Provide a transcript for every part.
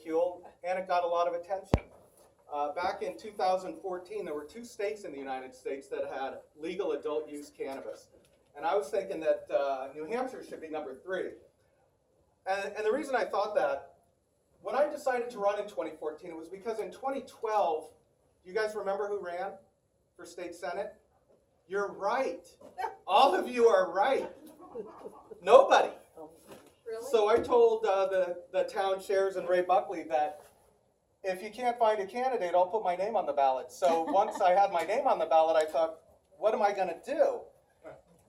ridiculed, and it got a lot of attention. Back in 2014, there were 2 states in the United States that had legal adult use cannabis. And I was thinking that New Hampshire should be number 3. And the reason I thought that, when I decided to run in 2014, it was because in 2012, you guys remember who ran for state senate? You're right. All of you are right. Nobody. Really? So I told the town chairs and Ray Buckley that if you can't find a candidate, I'll put my name on the ballot. So once I had my name on the ballot, I thought, what am I going to do?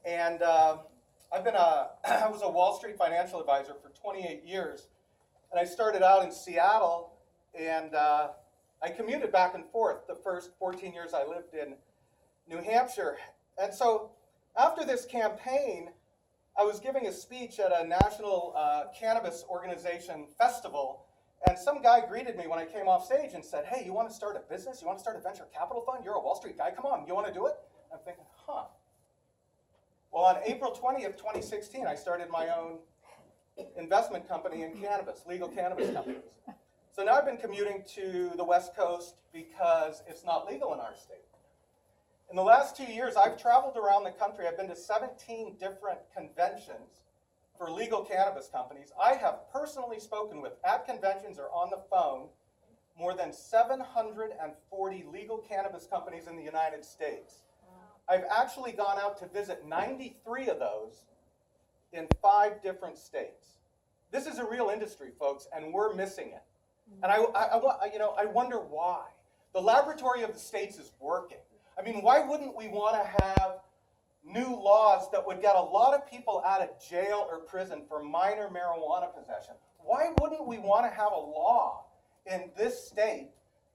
And I was a Wall Street financial advisor for 28 years. And I started out in Seattle, and I commuted back and forth the first 14 years I lived in New Hampshire. And so after this campaign, I was giving a speech at a national cannabis organization festival, and some guy greeted me when I came off stage and said, hey, you want to start a business? You want to start a venture capital fund? You're a Wall Street guy. Come on, you want to do it? I'm thinking, huh. Well, on April 20th, 2016, I started my own investment company in cannabis, legal cannabis companies. So now I've been commuting to the West Coast because it's not legal in our state. In the last 2 years, I've traveled around the country. I've been to 17 different conventions for legal cannabis companies. I have personally spoken with, at conventions or on the phone, more than 740 legal cannabis companies in the United States. I've actually gone out to visit 93 of those in 5 different states. This is a real industry, folks, and we're missing it. And I wonder why. The laboratory of the states is working. I mean, why wouldn't we want to have new laws that would get a lot of people out of jail or prison for minor marijuana possession? Why wouldn't we want to have a law in this state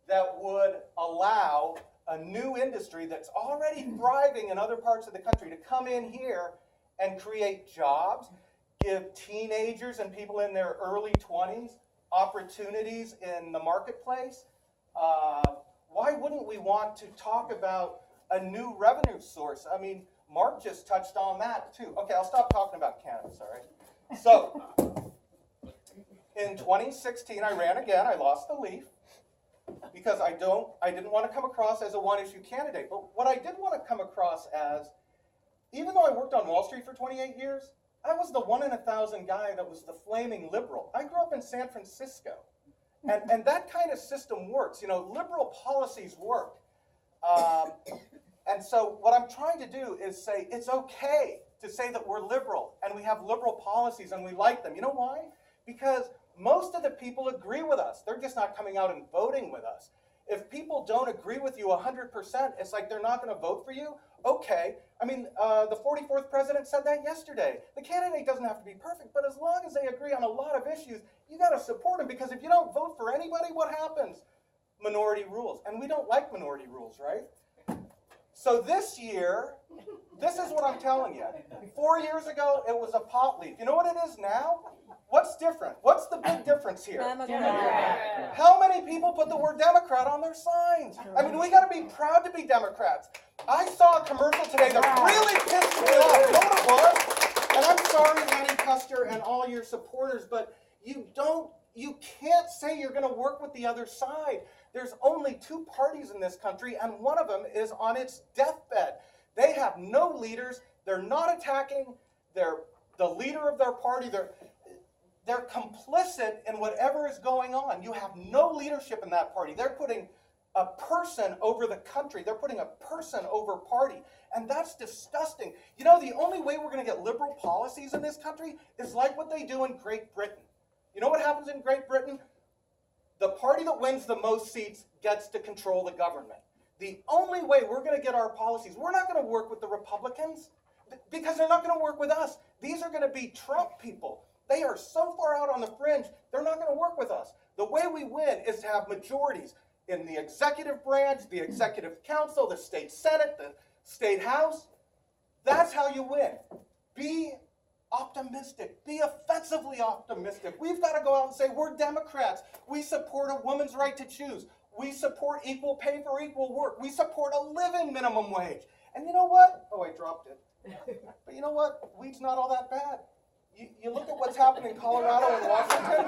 that would allow a new industry that's already thriving in other parts of the country to come in here and create jobs, give teenagers and people in their early 20s opportunities in the marketplace? Why wouldn't we want to talk about a new revenue source? I mean, Mark just touched on that too. Okay, I'll stop talking about cannabis, all right? So, in 2016, I ran again. I lost the leaf because I didn't want to come across as a one-issue candidate. But what I did want to come across as, even though I worked on Wall Street for 28 years, I was the 1 in 1,000 guy that was the flaming liberal. I grew up in San Francisco. And that kind of system works. You know, liberal policies work. And so what I'm trying to do is say it's okay to say that we're liberal and we have liberal policies and we like them. You know why? Because most of the people agree with us. They're just not coming out and voting with us. If people don't agree with you 100%, it's like they're not going to vote for you. Okay. I mean, the 44th president said that yesterday. The candidate doesn't have to be perfect, but as long as they agree on a lot of issues, you got to support them, because if you don't vote for anybody, what happens? Minority rules. And we don't like minority rules, right? So this year, this is what I'm telling you. 4 years ago, it was a pot leaf. You know what it is now? What's different? What's the big difference here? Democrat. How many people put the word Democrat on their signs? I mean, we got to be proud to be Democrats. I saw a commercial today that really pissed me off. You know what it was? And I'm sorry, Lenny Custer and all your supporters, but you can't say you're going to work with the other side. There's only 2 parties in this country, and one of them is on its deathbed. They have no leaders. They're not attacking the leader of their party. They're complicit in whatever is going on. You have no leadership in that party. They're putting a person over the country. They're putting a person over party. And that's disgusting. You know, the only way we're going to get liberal policies in this country is like what they do in Great Britain. You know what happens in Great Britain? The party that wins the most seats gets to control the government. The only way we're going to get our policies, we're not going to work with the Republicans because they're not going to work with us. These are going to be Trump people. They are so far out on the fringe, they're not going to work with us. The way we win is to have majorities in the executive branch, the executive council, the state senate, the state house. That's how you win. Be optimistic. Be offensively optimistic. We've got to go out and say, we're Democrats. We support a woman's right to choose. We support equal pay for equal work. We support a living minimum wage. And you know what? Oh, I dropped it. But you know what? Weed's not all that bad. You look at what's happening in Colorado and Washington.